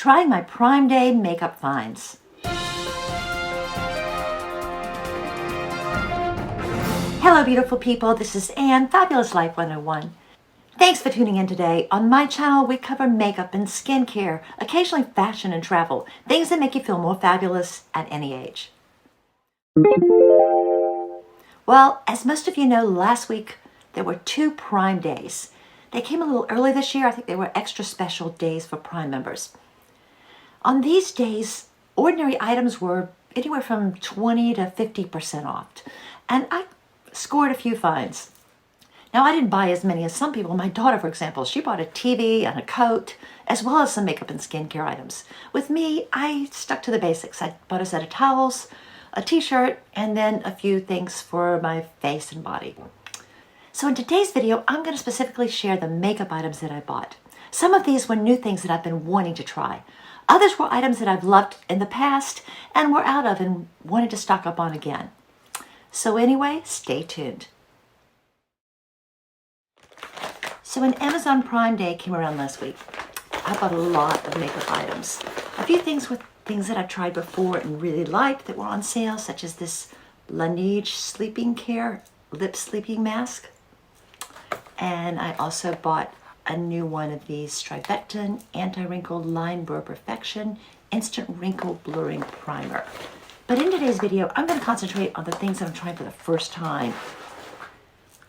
trying my Prime Day makeup finds. Hello beautiful people, this is Anne, Fabulous Life 101. Thanks for tuning in today. On my channel, we cover makeup and skincare, occasionally fashion and travel, things that make you feel more fabulous at any age. Well, as most of you know, last week there were 2 Prime Days. They came a little early this year. I think they were extra special days for Prime members. On these days, ordinary items were anywhere from 20 to 50% off. And I scored a few finds. Now, I didn't buy as many as some people. My daughter, for example, she bought a TV and a coat, as well as some makeup and skincare items. With me, I stuck to the basics. I bought a set of towels, a t-shirt, and then a few things for my face and body. So in today's video, I'm going to specifically share the makeup items that I bought. Some of these were new things that I've been wanting to try. Others were items that I've loved in the past and were out of and wanted to stock up on again. So anyway, stay tuned. So when Amazon Prime Day came around last week, I bought a lot of makeup items. A few things with things that I've tried before and really liked that were on sale, such as this Laneige Sleeping Care Lip Sleeping Mask. And I also bought a new one of these Strivectin Anti-Wrinkle Line Blur Perfection Instant Wrinkle Blurring Primer. But in today's video, I'm going to concentrate on the things that I'm trying for the first time.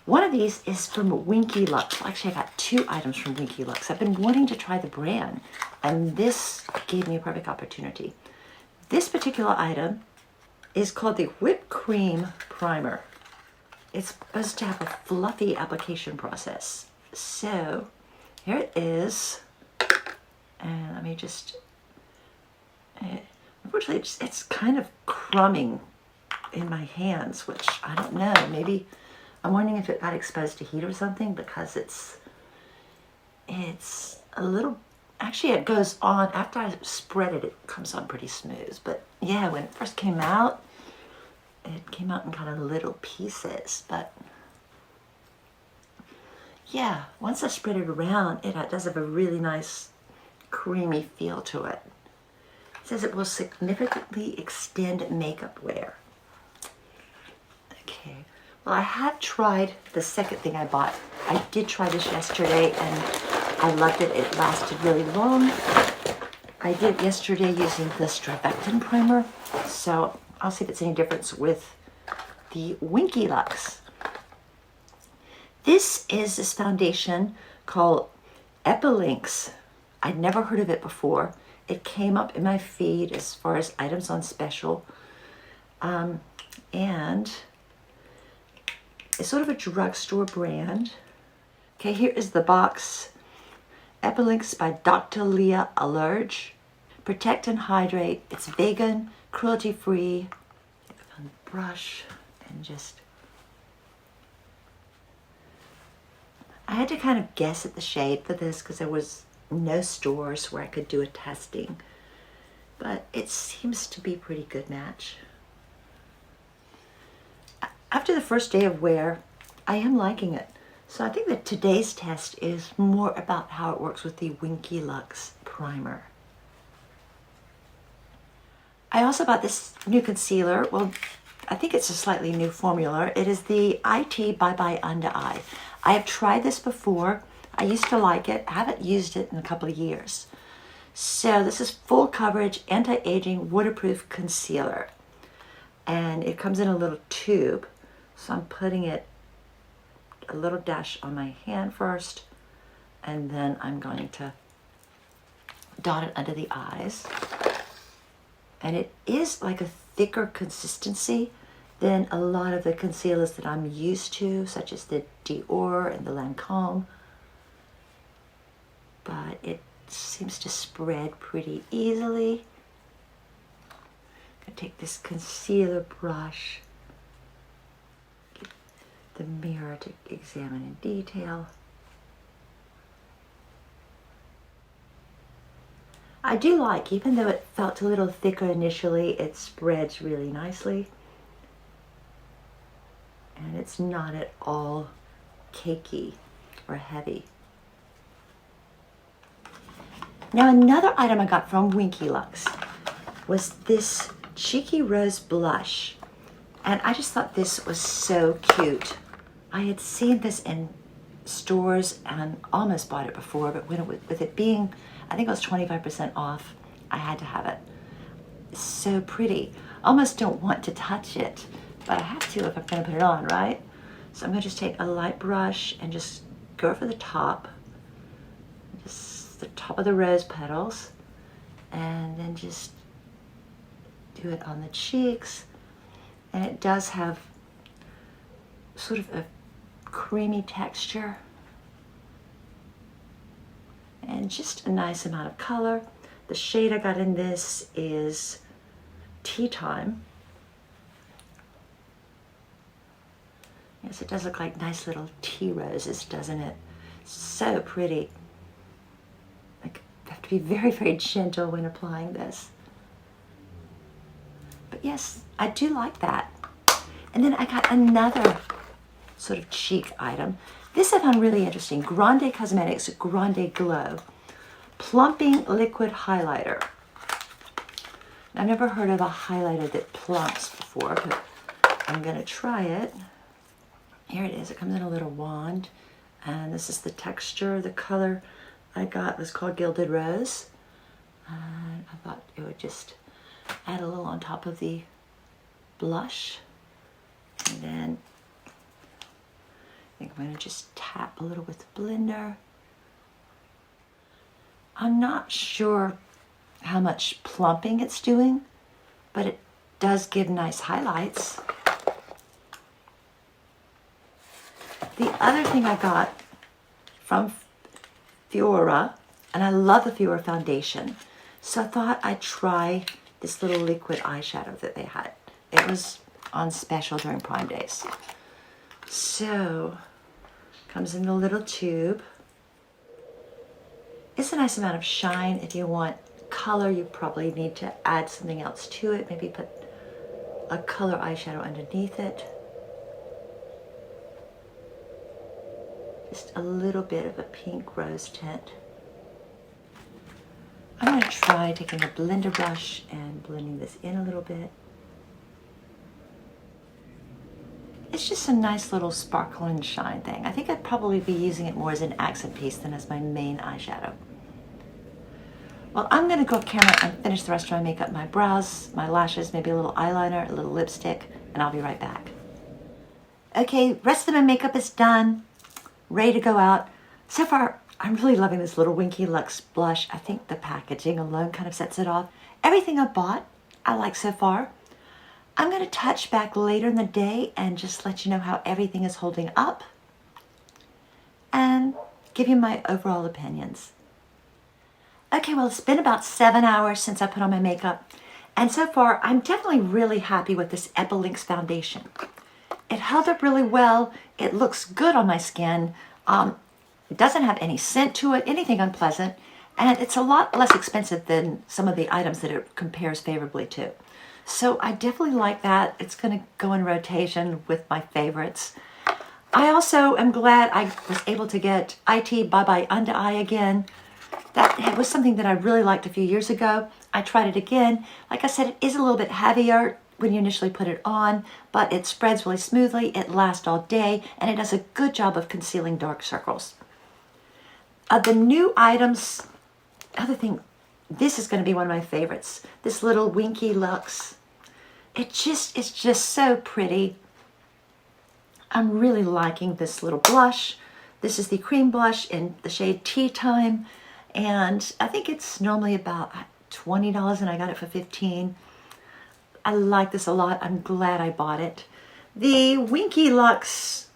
One of these is from Winky Lux. Well, actually, I got 2 items from Winky Lux. I've been wanting to try the brand, and this gave me a perfect opportunity. This particular item is called the Whipped Cream Primer. It's supposed to have a fluffy application process. So here it is, and let me just, unfortunately it's kind of crumbing in my hands, which I don't know, maybe, I'm wondering if it got exposed to heat or something, because it's a little, actually it goes on, after I spread it, it comes on pretty smooth, but yeah, when it first came out, it came out in kind of little pieces, but yeah, once I spread it around, it does have a really nice creamy feel to it. It says it will significantly extend makeup wear. Okay, well, I have tried the second thing I bought. I did try this yesterday and I loved it. It lasted really long. I did it yesterday using the Strivectin primer, so I'll see if it's any difference with the Winky Lux. This is this foundation called EpiLynx. I'd never heard of it before. It came up in my feed as far as items on special. And it's sort of a drugstore brand. Okay, here is the box. EpiLynx by Dr. Leah Allerge. Protect and hydrate. It's vegan, cruelty-free. Brush and just, I had to kind of guess at the shade for this because there was no stores where I could do a testing, but it seems to be a pretty good match. After the first day of wear, I am liking it. So I think that today's test is more about how it works with the Winky Lux primer. I also bought this new concealer. Well, I think it's a slightly new formula. It is the IT Bye Bye Under Eye. I have tried this before. I used to like it. I haven't used it in a couple of years. So this is full coverage, anti-aging, waterproof concealer. And it comes in a little tube. So I'm putting it a little dash on my hand first. And then I'm going to dot it under the eyes. And it is like a thicker consistency than a lot of the concealers that I'm used to, such as the Dior and the Lancome. But it seems to spread pretty easily. I'm going to take this concealer brush, get the mirror to examine in detail. I do like, even though it felt a little thicker initially, it spreads really nicely. And it's not at all cakey or heavy. Now another item I got from Winky Lux was this Cheeky Rose blush. And I just thought this was so cute. I had seen this in stores and almost bought it before, but with it being, I think it was 25% off, I had to have it. It's so pretty. Almost don't want to touch it, but I have to if I'm gonna put it on, right? So I'm gonna just take a light brush and just go for the top. Just the top of the rose petals. And then just do it on the cheeks. And it does have sort of a creamy texture. And just a nice amount of color. The shade I got in this is Tea Time. Yes, it does look like nice little tea roses, doesn't it? So pretty. Like, you have to be very, very gentle when applying this. But yes, I do like that. And then I got another sort of cheek item. This I found really interesting. Grande Cosmetics Grande Glow Plumping Liquid Highlighter. I've never heard of a highlighter that plumps before, but I'm gonna try it. Here it is. It comes in a little wand, and this is the texture. The color I got was called Gilded Rose. I thought it would just add a little on top of the blush. And then I think I'm going to just tap a little with the blender. I'm not sure how much plumping it's doing, but it does give nice highlights. The other thing I got from Sephora, and I love the Sephora foundation, so I thought I'd try this little liquid eyeshadow that they had. It was on special during Prime Days. So, comes in a little tube. It's a nice amount of shine. If you want color, you probably need to add something else to it. Maybe put a color eyeshadow underneath it. Just a little bit of a pink rose tint. I'm going to try taking a blender brush and blending this in a little bit. It's just a nice little sparkle and shine thing. I think I'd probably be using it more as an accent piece than as my main eyeshadow. Well, I'm going to go off camera and finish the rest of my makeup, my brows, my lashes, maybe a little eyeliner, a little lipstick, and I'll be right back. Okay, rest of my makeup is done, ready to go out. So far, I'm really loving this little Winky Lux blush. I think the packaging alone kind of sets it off. Everything I bought, I like so far. I'm going to touch back later in the day and just let you know how everything is holding up and give you my overall opinions. Okay, well, it's been about 7 hours since I put on my makeup, and so far I'm definitely really happy with this EpiLynx foundation. It held up really well. It looks good on my skin. It doesn't have any scent to it, anything unpleasant, and it's a lot less expensive than some of the items that it compares favorably to. So I definitely like that. It's going to go in rotation with my favorites. I also am glad I was able to get IT Bye Bye Under Eye again. That was something that I really liked a few years ago. I tried it again. Like I said, it is a little bit heavier when you initially put it on, but it spreads really smoothly, it lasts all day, and it does a good job of concealing dark circles. The new items, other thing, this is going to be one of my favorites. This little Winky Lux. It's just so pretty. I'm really liking this little blush. This is the cream blush in the shade Tea Time. And I think it's normally about $20 and I got it for $15. I like this a lot. I'm glad I bought it. The Winky Lux,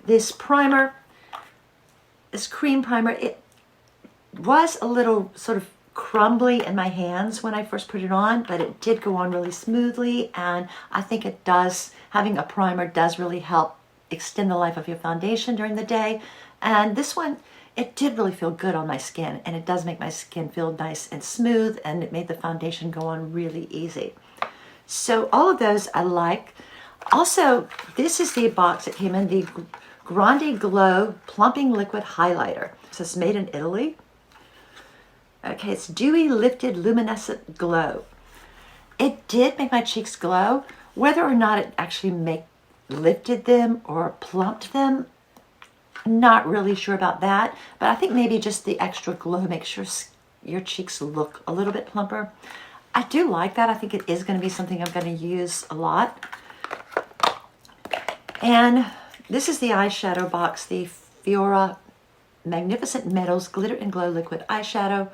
this primer, this cream primer, it was a little sort of crumbly in my hands when I first put it on, but it did go on really smoothly, and I think it does, having a primer does really help extend the life of your foundation during the day. And this one, it did really feel good on my skin, and it does make my skin feel nice and smooth, and it made the foundation go on really easy. So all of those I like. Also, this is the box that came in, the Grande Glow Plumping Liquid Highlighter. So it's made in Italy. Okay, it's Dewy Lifted Luminescent Glow. It did make my cheeks glow. Whether or not it actually lifted them or plumped them, not really sure about that. But I think maybe just the extra glow makes your cheeks look a little bit plumper. I do like that. I think it is going to be something I'm going to use a lot. And this is the eyeshadow box, the Fiora Magnificent Metals Glitter and Glow Liquid Eyeshadow.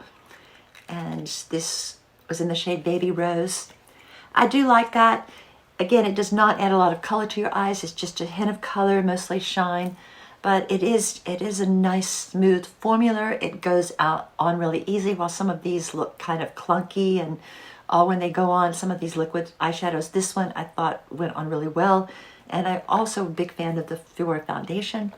And this was in the shade Baby Rose. I do like that. Again, it does not add a lot of color to your eyes. It's just a hint of color, mostly shine. But it is a nice, smooth formula. It goes out on really easy, while some of these look kind of clunky and when they go on, some of these liquid eyeshadows. This one I thought went on really well. And I'm also a big fan of the Fiora foundation.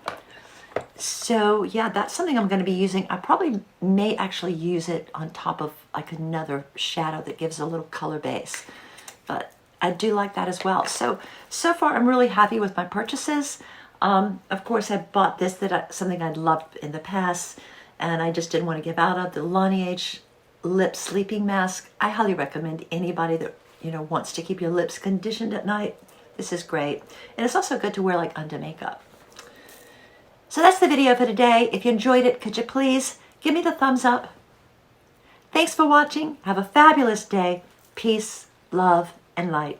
So yeah, that's something I'm going to be using. I probably may actually use it on top of like another shadow that gives a little color base. But I do like that as well. So far I'm really happy with my purchases. Of course, I bought this, something I'd loved in the past, and I just didn't want to give out of the Lineage Lip Sleeping Mask. I highly recommend anybody that wants to keep your lips conditioned at night. This is great, and it's also good to wear like under makeup. So that's the video for today. If you enjoyed it, could you please give me the thumbs up? Thanks for watching. Have a fabulous day. Peace, love, and light.